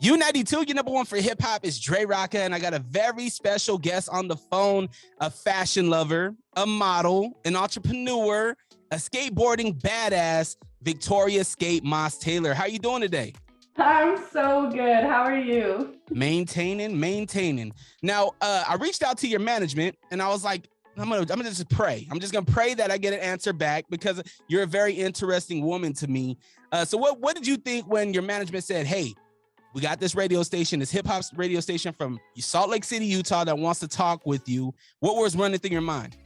U92, your number one for hip hop is Dre Rocka, and I got a very special guest on the phone, a fashion lover, a model, an entrepreneur, a skateboarding badass, Victoria Skate Moss Taylor. How you doing today? I'm so good. How are you? Maintaining. Now, I reached out to your management, and I was like, I'm gonna just pray. I'm just gonna pray that I get an answer back because you're a very interesting woman to me. So what did you think when your management said, "Hey, we got this radio station, this hip hop radio station from Salt Lake City, Utah, that wants to talk with you"? What was running through your mind?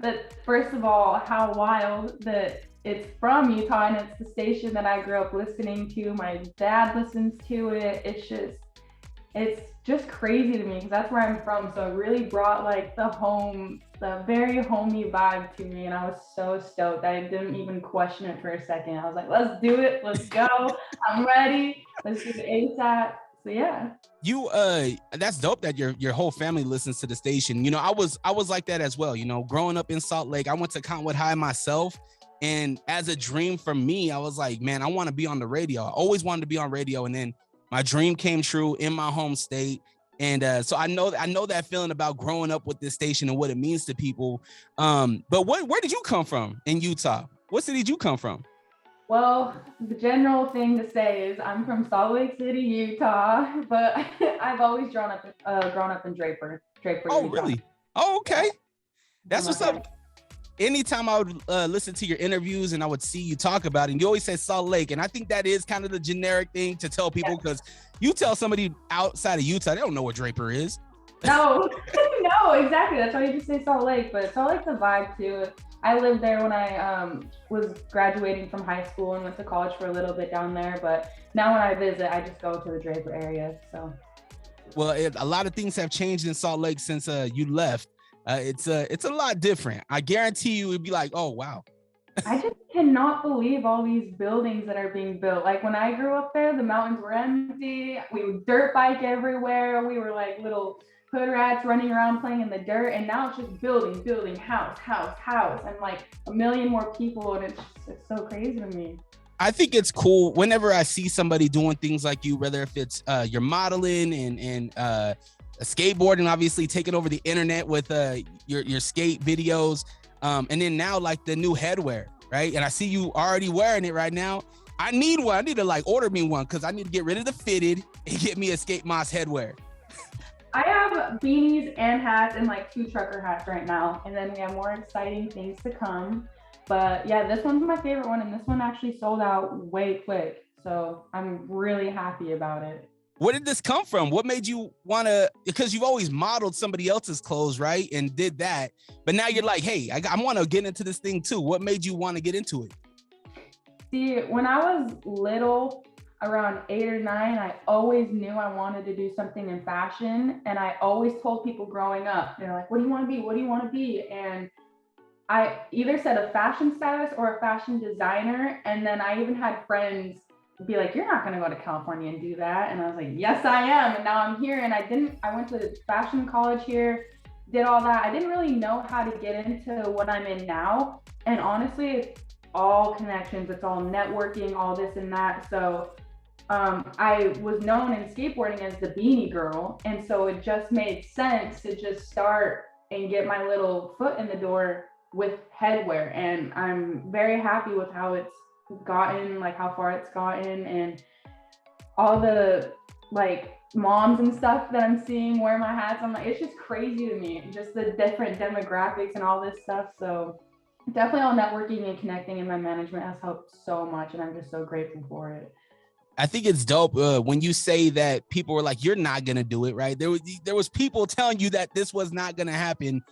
But first of all, how wild that it's from Utah and it's the station that I grew up listening to. My dad listens to it. It's just crazy to me because that's where I'm from. So it really brought like the very homey vibe to me. And I was so stoked. I didn't even question it for a second. I was like, let's do it. Let's go. I'm ready. Let's do it ASAP. So yeah. That's dope that your whole family listens to the station. You know, I was like that as well. You know, growing up in Salt Lake, I went to Cottonwood High myself. And as a dream for me, I was like, man, I want to be on the radio. I always wanted to be on radio. And then my dream came true in my home state. And so I know that feeling about growing up with this station and what it means to people. But where did you come from in Utah? What city did you come from? Well, the general thing to say is I'm from Salt Lake City, Utah, but I've always grown up in Draper, Oh, Utah. really? Oh, okay. That's what's Okay. up. Anytime I would listen to your interviews and I would see you talk about it, and you always say Salt Lake. And I think that is kind of the generic thing to tell people, because you tell somebody outside of Utah, they don't know what Draper is. No, no, exactly. That's why you just say Salt Lake, but Salt Lake's a vibe too. I lived there when I was graduating from high school and went to college for a little bit down there. But now when I visit, I just go to the Draper area. So, Well, a lot of things have changed in Salt Lake since you left. It's a lot different. I guarantee you it'd be like, oh, wow. I just cannot believe all these buildings that are being built. Like when I grew up there, the mountains were empty. We would dirt bike everywhere. We were like little hood rats running around playing in the dirt. And now it's just building, house, and like a million more people. And it's so crazy to me. I think it's cool whenever I see somebody doing things like you, whether if it's your modeling and skateboarding, obviously taking over the internet with your skate videos, and then now like the new headwear, right? And I see you already wearing it right now. I need one. I need to like order me one because I need to get rid of the fitted and get me a Skate Moss headwear. I have beanies and hats and like 2 trucker hats right now. And then we have more exciting things to come. But yeah, this one's my favorite one. And this one actually sold out way quick. So I'm really happy about it. Where did this come from? What made you want to, because you've always modeled somebody else's clothes, right? And did that. But now you're like, hey, I want to get into this thing too. What made you want to get into it? See, when I was little, around 8 or 9, I always knew I wanted to do something in fashion. And I always told people growing up, they're like, what do you want to be? What do you want to be? And I either said a fashion stylist or a fashion designer. And then I even had friends be like, you're not going to go to California and do that. And I was like, yes, I am. And now I'm here. And I went to fashion college here, did all that. I didn't really know how to get into what I'm in now. And honestly, it's all connections. It's all networking, all this and that. So I was known in skateboarding as the beanie girl. And so it just made sense to just start and get my little foot in the door with headwear. And I'm very happy with how it's gotten, like how far it's gotten, and all the like moms and stuff that I'm seeing wear my hats. I'm like, it's just crazy to me, just the different demographics and all this stuff. So definitely all networking and connecting, and my management has helped so much, and I'm just so grateful for it. I think it's dope when you say that people were like, you're not going to do it, right? There was people telling you that this was not going to happen,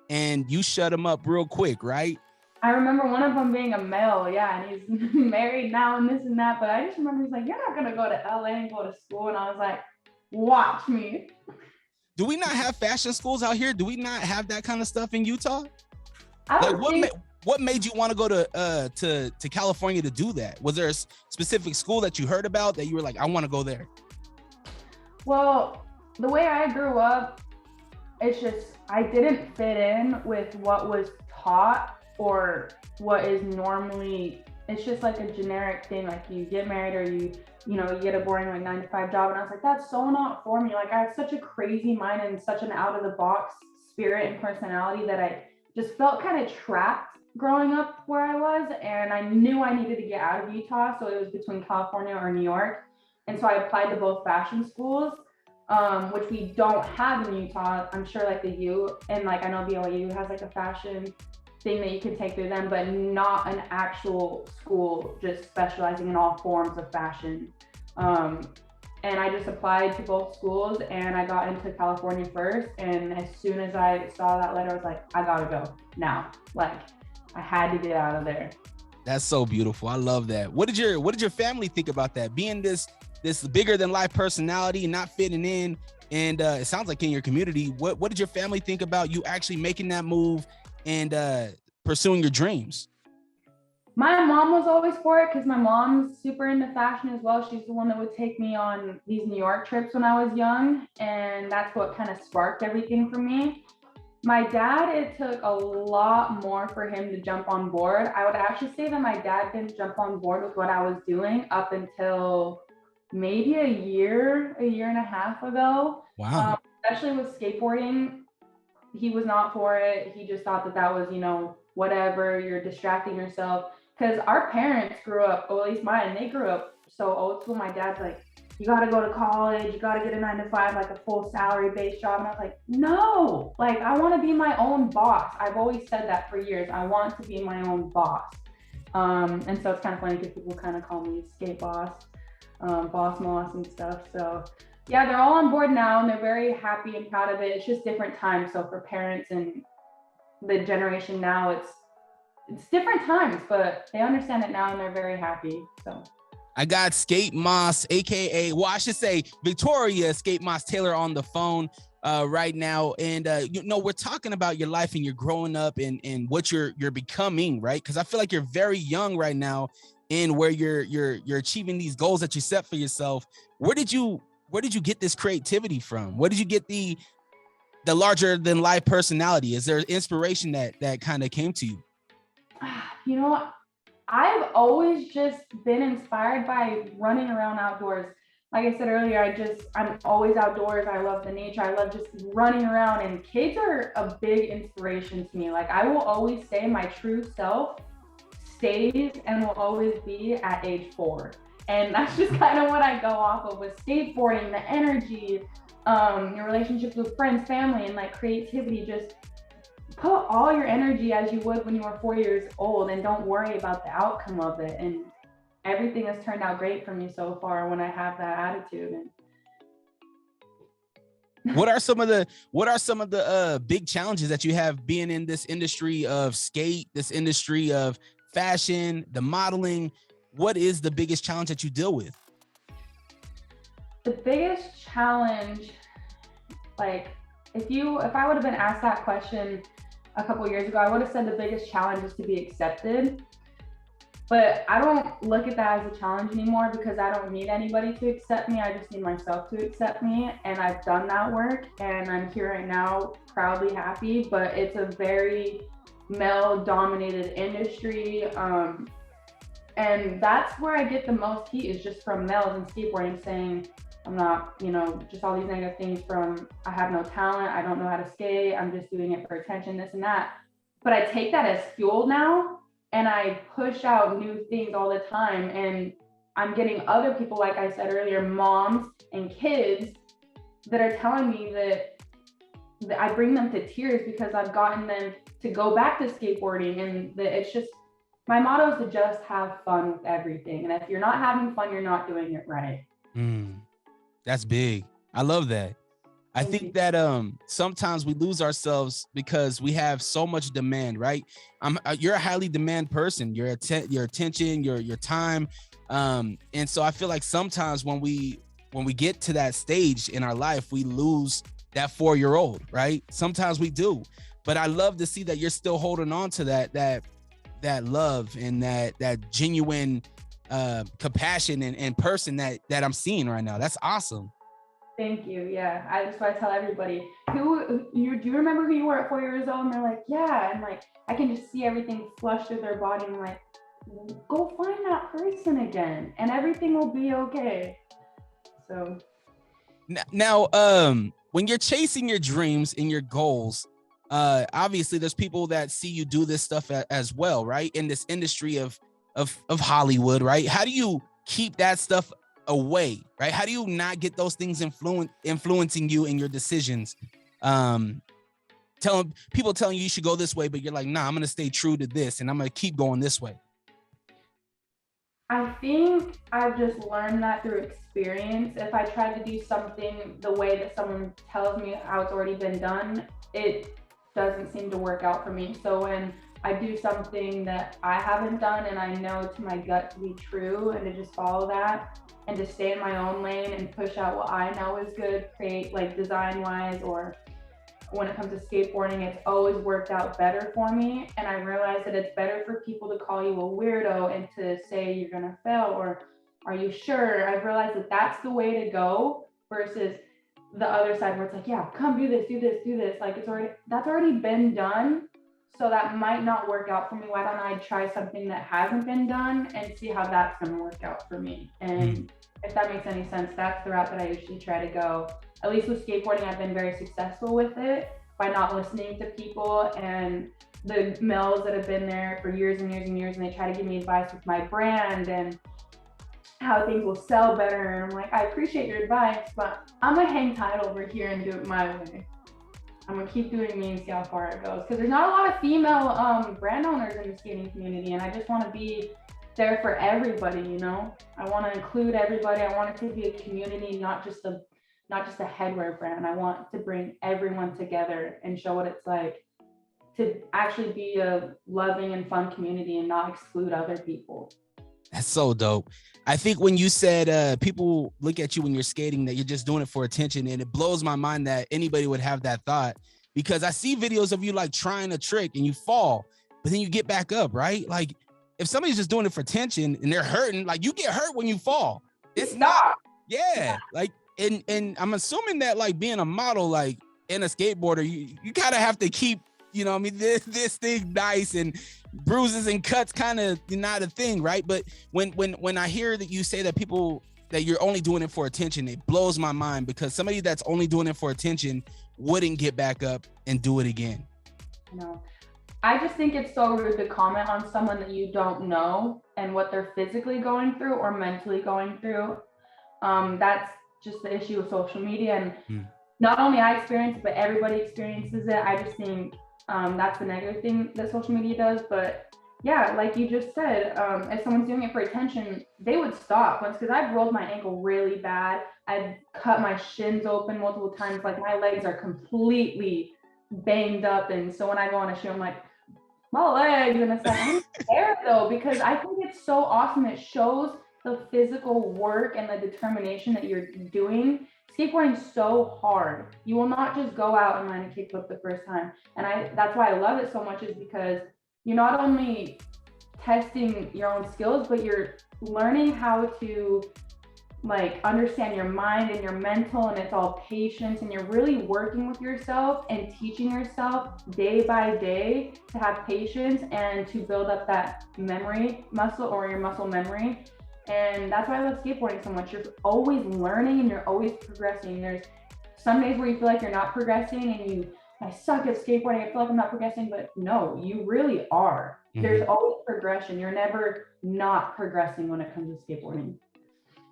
and you shut them up real quick, right? I remember one of them being a male, and he's married now and this and that, but I just remember he's like, you're not going to go to LA and go to school. And I was like, watch me. Do we not have fashion schools out here? Do we not have that kind of stuff in Utah? What made you want to go to California to do that? Was there a specific school that you heard about that you were like, I want to go there? Well, the way I grew up, it's just, I didn't fit in with what was taught or what is normally it's just like a generic thing. Like you get married or you get a boring like 9 to 5 job. And I was like, that's so not for me. Like I have such a crazy mind and such an out of the box spirit and personality that I just felt kind of trapped growing up where I was. And I knew I needed to get out of Utah. So it was between California or New York. And so I applied to both fashion schools, which we don't have in Utah. I'm sure like the U, and like I know BYU has like a fashion thing that you can take through them, but not an actual school just specializing in all forms of fashion. And I just applied to both schools and I got into California first. And as soon as I saw that letter, I was like, I gotta go now. Like I had to get out of there. That's so beautiful. I love that. What did your family think about that? Being this bigger than life personality, not fitting in, and it sounds like in your community. What did your family think about you actually making that move and pursuing your dreams? My mom was always for it because my mom's super into fashion as well. She's the one that would take me on these New York trips when I was young, and that's what kind of sparked everything for me. My dad, it took a lot more for him to jump on board. I would actually say that my dad didn't jump on board with what I was doing up until maybe a year and a half ago. Wow. Especially with skateboarding, he was not for it. He just thought that that was, whatever, you're distracting yourself. Because our parents grew up, or at least mine, they grew up so old school. My dad's like, you got to go to college, you got to get a 9 to 5, like a full salary based job. And I was like, no, like I want to be my own boss. I've always said that for years. I want to be my own boss. And so it's kind of funny because people kind of call me skate boss, boss moss and stuff. So yeah, they're all on board now and they're very happy and proud of it. It's just different times. So for parents and the generation now, it's different times, but they understand it now and they're very happy. So I got Skate Moss, aka, well, I should say Victoria Skate Moss Taylor on the phone right now, and we're talking about your life and you're growing up and what you're becoming, right? Because I feel like you're very young right now in where you're achieving these goals that you set for yourself. Where did you get this creativity from? Where did you get the larger than life personality? Is there inspiration that kind of came to you? I've always just been inspired by running around outdoors. Like I said earlier, I'm always outdoors. I love the nature. I love just running around, and kids are a big inspiration to me. Like I will always say my true self stays and will always be at age 4. And that's just kind of what I go off of with skateboarding, the energy, your relationships with friends, family, and like creativity. Just put all your energy as you would when you were 4 years old and don't worry about the outcome of it. And everything has turned out great for me so far when I have that attitude. What are some of the big challenges that you have being in this industry of skate, this industry of fashion, the modeling? What is the biggest challenge that you deal with? The biggest challenge, like if I would have been asked that question a couple years ago, I would have said the biggest challenge is to be accepted. But I don't look at that as a challenge anymore because I don't need anybody to accept me. I just need myself to accept me. And I've done that work and I'm here right now, proudly happy, but it's a very male dominated industry. And that's where I get the most heat, is just from males in skateboarding saying, I'm not, just all these negative things from, I have no talent, I don't know how to skate, I'm just doing it for attention, this and that. But I take that as fuel now and I push out new things all the time. And I'm getting other people, like I said earlier, moms and kids that are telling me that I bring them to tears because I've gotten them to go back to skateboarding. And that it's just, my motto is to just have fun with everything. And if you're not having fun, you're not doing it right. That's big. I love that. I think that sometimes we lose ourselves because we have so much demand, right? You're a highly demand person. Your attention, your time, and so I feel like sometimes when we get to that stage in our life, we lose that 4-year-old, right? Sometimes we do, but I love to see that you're still holding on to that love and that genuine compassion and person that I'm seeing right now. That's awesome. Thank you. Yeah, that's what I tell everybody. Do you remember who you were at 4 years old? And they're like, yeah. And like, I can just see everything flush through their body. And I'm like, go find that person again and everything will be okay. So now, when you're chasing your dreams and your goals, obviously there's people that see you do this stuff as well, right? In this industry of Hollywood, right? How do you keep that stuff away, right? How do you not get those things influencing you in your decisions? Telling you should go this way, but you're like, nah, I'm gonna stay true to this and I'm gonna keep going this way. I think I've just learned that through experience. If I try to do something the way that someone tells me how it's already been done, it doesn't seem to work out for me. So when I do something that I haven't done and I know to my gut to be true, and to just follow that and to stay in my own lane and push out what I know is good, create like design wise, or when it comes to skateboarding, it's always worked out better for me. And I realized that it's better for people to call you a weirdo and to say you're gonna fail or are you sure? I've realized that that's the way to go versus the other side where it's like, yeah, come do this, do this, do this. Like that's already been done. So that might not work out for me. Why don't I try something that hasn't been done and see how that's gonna work out for me? And if that makes any sense, that's the route that I usually try to go. At least with skateboarding, I've been very successful with it by not listening to people and the males that have been there for years and years and years, and they try to give me advice with my brand and how things will sell better. And I'm like, I appreciate your advice, but I'm gonna hang tight over here and do it my way. I'm gonna keep doing me and see how far it goes. Because there's not a lot of female brand owners in the skating community, and I just want to be there for everybody. You know, I want to include everybody. I want it to be a community, not just a headwear brand. I want to bring everyone together and show what it's like to actually be a loving and fun community and not exclude other people. That's so dope. I think when you said people look at you when you're skating that you're just doing it for attention, and it blows my mind that anybody would have that thought, because I see videos of you like trying a trick and you fall, but then you get back up, right? Like if somebody's just doing it for attention and they're hurting, like you get hurt when you fall. It's not, yeah. Like, and I'm assuming that like being a model, like and a skateboarder, you kind of have to keep, you know, I mean, this thing nice, and bruises and cuts kind of not a thing, right? But when I hear that you say that people that you're only doing it for attention, it blows my mind, because somebody that's only doing it for attention wouldn't get back up and do it again. No, I just think it's so rude to comment on someone that you don't know and what they're physically going through or mentally going through. That's just the issue with social media, and not only I experience it, but everybody experiences it. I just think that's the negative thing that social media does. But yeah, like you just said, if someone's doing it for attention, they would stop once, because I've rolled my ankle really bad. I've cut my shins open multiple times. Like my legs are completely banged up. And so when I go on a show, I'm like, my legs, and it's like, I'm scared though, because I think it's so awesome. It shows the physical work and the determination that you're doing. Skateboarding is so hard. You will not just go out and land a kickflip the first time. And that's why I love it so much, is because you're not only testing your own skills, but you're learning how to like understand your mind and your mental, and it's all patience, and you're really working with yourself and teaching yourself day by day to have patience and to build up that memory muscle, or your muscle memory. And that's why I love skateboarding so much. You're always learning and you're always progressing. There's some days where you feel like you're not progressing and I suck at skateboarding, I feel like I'm not progressing, but no, you really are. There's always progression. You're never not progressing when it comes to skateboarding.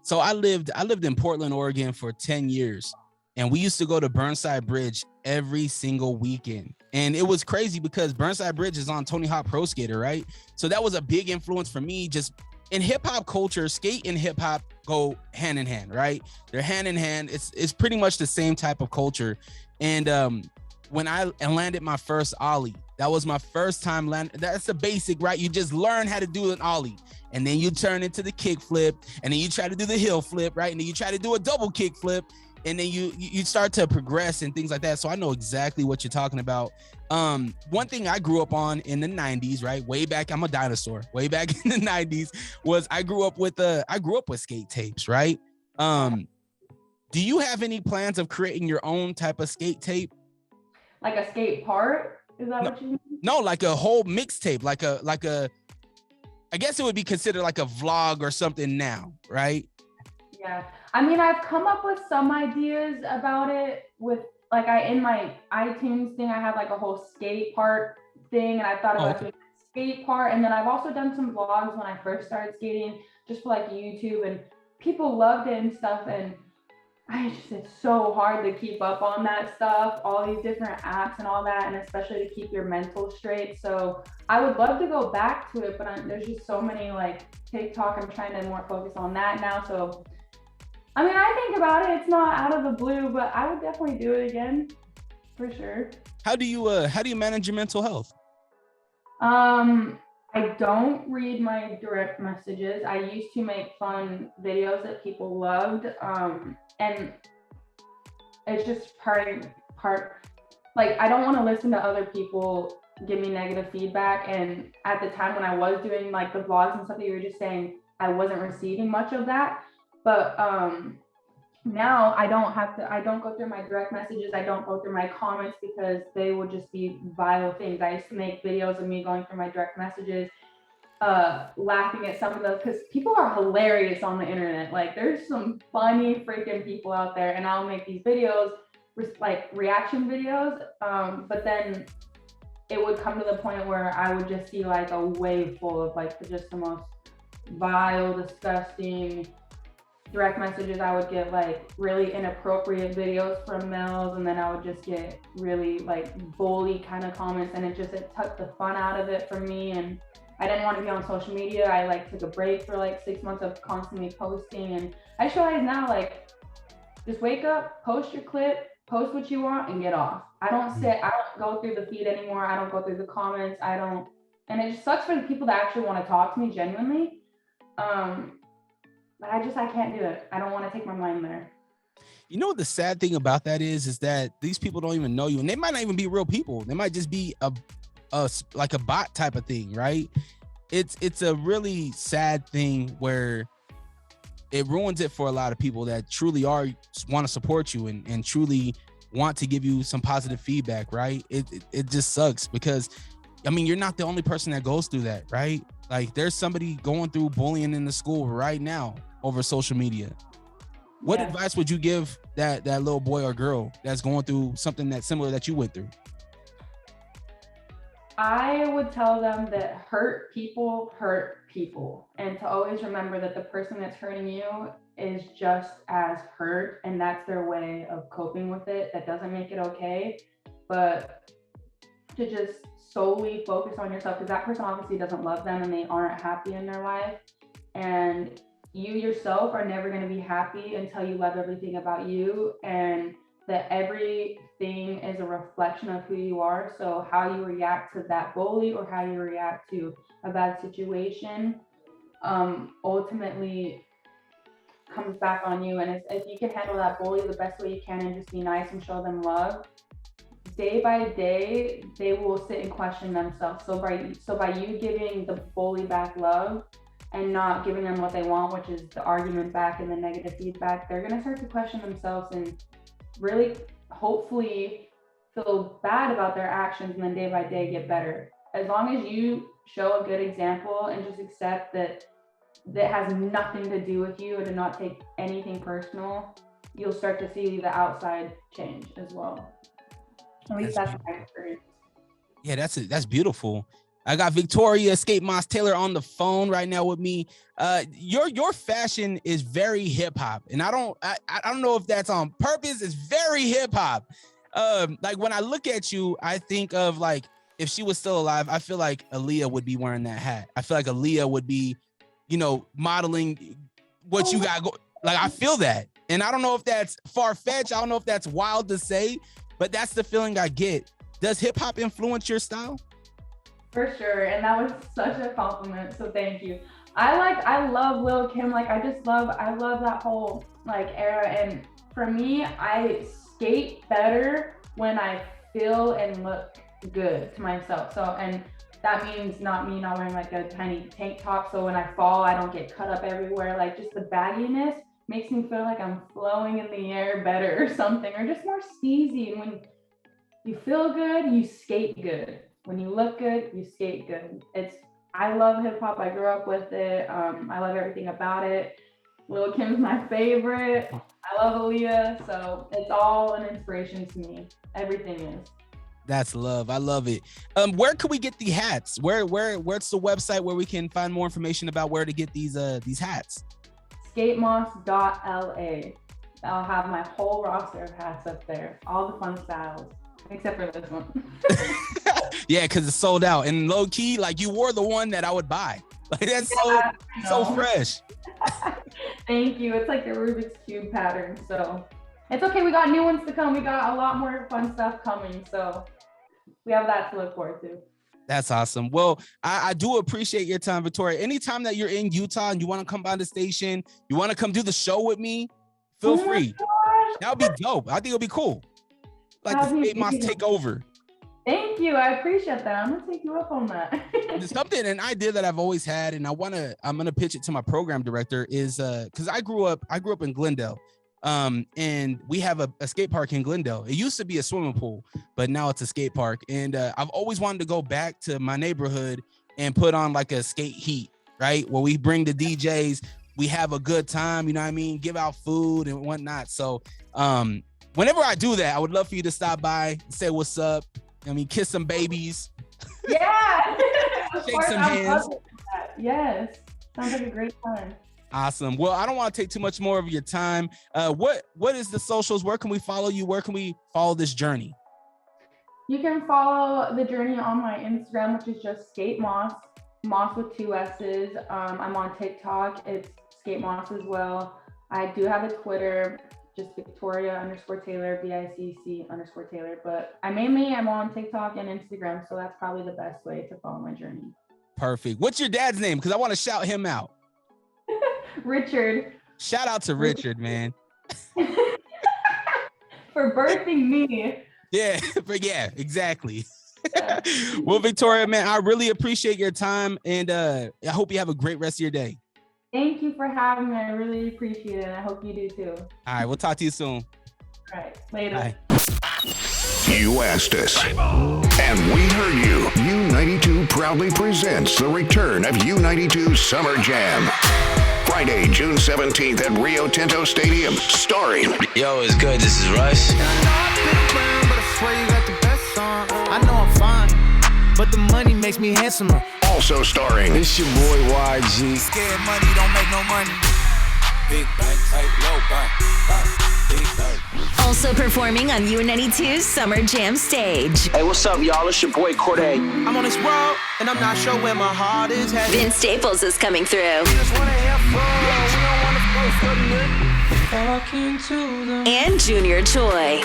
So I lived in Portland, Oregon for 10 years, and we used to go to Burnside Bridge every single weekend. And it was crazy because Burnside Bridge is on Tony Hawk Pro Skater, right? So that was a big influence for me. Just in hip hop culture, skate and hip hop go hand in hand, right? They're hand in hand. It's pretty much the same type of culture. And when I landed my first ollie, that was my first time landing. That's the basic, right? You just learn how to do an ollie, and then you turn into the kick flip, and then you try to do the heel flip, right? And then you try to do a double kick flip, and then you start to progress and things like that. So I know exactly what you're talking about. One thing I grew up on in the 90s, right? Way back, I'm a dinosaur. Way back in the 90s was I grew up with skate tapes, right? Do you have any plans of creating your own type of skate tape? Like a skate part? Is that what you mean? No, like a whole mixtape, like a I guess it would be considered like a vlog or something now, right? Yeah. I mean, I've come up with some ideas about it with like in my iTunes thing, I have like a whole skate park thing, and I thought about doing a skate part. And then I've also done some vlogs when I first started skating, just for like YouTube, and people loved it and stuff. And it's so hard to keep up on that stuff, all these different apps and all that, and especially to keep your mental straight. So I would love to go back to it, but there's just so many like TikTok. I'm trying to more focus on that now. So I mean, I think about it. It's not out of the blue, but I would definitely do it again, for sure. How do you manage your mental health? I don't read my direct messages. I used to make fun videos that people loved, and it's just part. Like, I don't want to listen to other people give me negative feedback. And at the time when I was doing like the vlogs and stuff that you were just saying, I wasn't receiving much of that. But now I don't go through my direct messages. I don't go through my comments because they would just be vile things. I used to make videos of me going through my direct messages, laughing at some of those, because people are hilarious on the internet. Like, there's some funny freaking people out there, and I'll make these videos, like reaction videos. But then it would come to the point where I would just see like a wave full of like just the most vile, disgusting direct messages. I would get like really inappropriate videos from males, and then I would just get really like bully kind of comments, and it took the fun out of it for me. And I didn't want to be on social media. I like took a break for like 6 months of constantly posting, and I just realized now, like, just wake up, post your clip, post what you want, and get off. I don't go through the feed anymore. I don't go through the comments. And it just sucks for the people that actually want to talk to me genuinely. But I can't do it. I don't want to take my mind there. You know what the sad thing about that is that these people don't even know you, and they might not even be real people. They might just be a like a bot type of thing, right? It's a really sad thing where it ruins it for a lot of people that truly want to support you and truly want to give you some positive feedback, right? It just sucks because, I mean, you're not the only person that goes through that, right? Like, there's somebody going through bullying in the school right now over social media. What advice would you give that little boy or girl that's going through something that's similar that you went through? I would tell them that hurt people, and to always remember that the person that's hurting you is just as hurt, and that's their way of coping with it. That doesn't make it okay, but to just solely focus on yourself, because that person obviously doesn't love them and they aren't happy in their life. And you yourself are never going to be happy until you love everything about you, and that everything is a reflection of who you are. So how you react to that bully or how you react to a bad situation ultimately comes back on you. And if you can handle that bully the best way you can and just be nice and show them love, day by day they will sit and question themselves. So by you giving the bully back love and not giving them what they want, which is the argument back and the negative feedback, they're going to start to question themselves and really hopefully feel bad about their actions, and then day by day get better. As long as you show a good example and just accept that has nothing to do with you and do not take anything personal, you'll start to see the outside change as well. At least that's my experience. Yeah, that's beautiful. I got Victoria Skate Moss Taylor on the phone right now with me. Your fashion is very hip hop, and I don't know if that's on purpose. It's very hip hop. Like, when I look at you, I think of, like, if she was still alive, I feel like Aaliyah would be wearing that hat. I feel like Aaliyah would be, modeling what you got. Like, I feel that, and I don't know if that's far fetched. I don't know if that's wild to say, but that's the feeling I get. Does hip hop influence your style? For sure, and that was such a compliment, so thank you. I love Lil Kim. Like, I love that whole like era, and for me, I skate better when I feel and look good to myself. So, and that means not wearing like a tiny tank top, so when I fall I don't get cut up everywhere. Like, just the bagginess makes me feel like I'm flowing in the air better or something, or just more steezy. And when you feel good, you skate good. When you look good, you skate good. It's I love hip hop. I grew up with it. I love everything about it. Lil Kim's my favorite. I love Aaliyah, so it's all an inspiration to me. Everything is. That's love. I love it. Where can we get the hats? Where's the website where we can find more information about where to get these hats? Skatemoss.la. I'll have my whole roster of hats up there. All the fun styles, except for this one. Yeah, because it's sold out. And low key, like you wore the one that I would buy. Like that's so fresh. Thank you. It's like the Rubik's Cube pattern. So it's okay. We got new ones to come. We got a lot more fun stuff coming. So we have that to look forward to. That's awesome. Well, I do appreciate your time, Victoria. Anytime that you're in Utah and you want to come by the station, you want to come do the show with me, feel free. That would be dope. I think it'll be cool. Like the Skate Moss take over. Thank you. I appreciate that. I'm gonna take you up on that. Something, an idea that I've always had, and I'm gonna pitch it to my program director is because I grew up in Glendale. And we have a skate park in Glendale. It used to be a swimming pool, but now it's a skate park. And I've always wanted to go back to my neighborhood and put on like a skate heat, right? Where we bring the DJs, we have a good time, you know what I mean? Give out food and whatnot. So whenever I do that, I would love for you to stop by, say what's up. I mean, kiss some babies. Yeah. Shake some hands. Yes. Sounds like a great time. Awesome. Well, I don't want to take too much more of your time. What is the socials? Where can we follow you? Where can we follow this journey? You can follow the journey on my Instagram, which is just Skate Moss, Moss with 2 S's. I'm on TikTok. It's Skate Moss as well. I do have a Twitter, just Victoria_Taylor, BICC_Taylor. But I'm on TikTok and Instagram, so that's probably the best way to follow my journey. Perfect. What's your dad's name? Because I want to shout him out. Richard. Shout out to Richard, man. For birthing me. Yeah, exactly. Yeah. Well, Victoria, man, I really appreciate your time, and I hope you have a great rest of your day. Thank you for having me. I really appreciate it, and I hope you do too. All right, we'll talk to you soon. All right, later. Bye. You asked us, and we heard you. U92 proudly presents the return of U92 Summer Jam. Friday, June 17th at Rio Tinto Stadium, starring... Yo, it's good. This is Russ. I know I'm fine, but the money makes me handsomer. Also starring... It's your boy YG. Scared money don't make no money. Big bank, tight, low bank. Big bank. Also performing on U92's Summer Jam stage. Hey, what's up, y'all? It's your boy Corday. I'm on this road, and I'm not sure where my heart is headed. Vince Staples is coming through. We just wanna have fun, we don't wanna go for the night. Talking to them. And Junior Choi.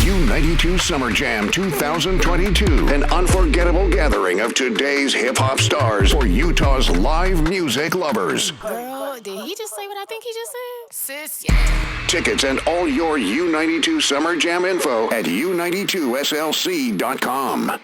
U92 Summer Jam 2022, an unforgettable gathering of today's hip-hop stars for Utah's live music lovers. Girl, did he just say what I think he just said? Sis, yeah. Tickets and all your U92 Summer Jam info at u92slc.com.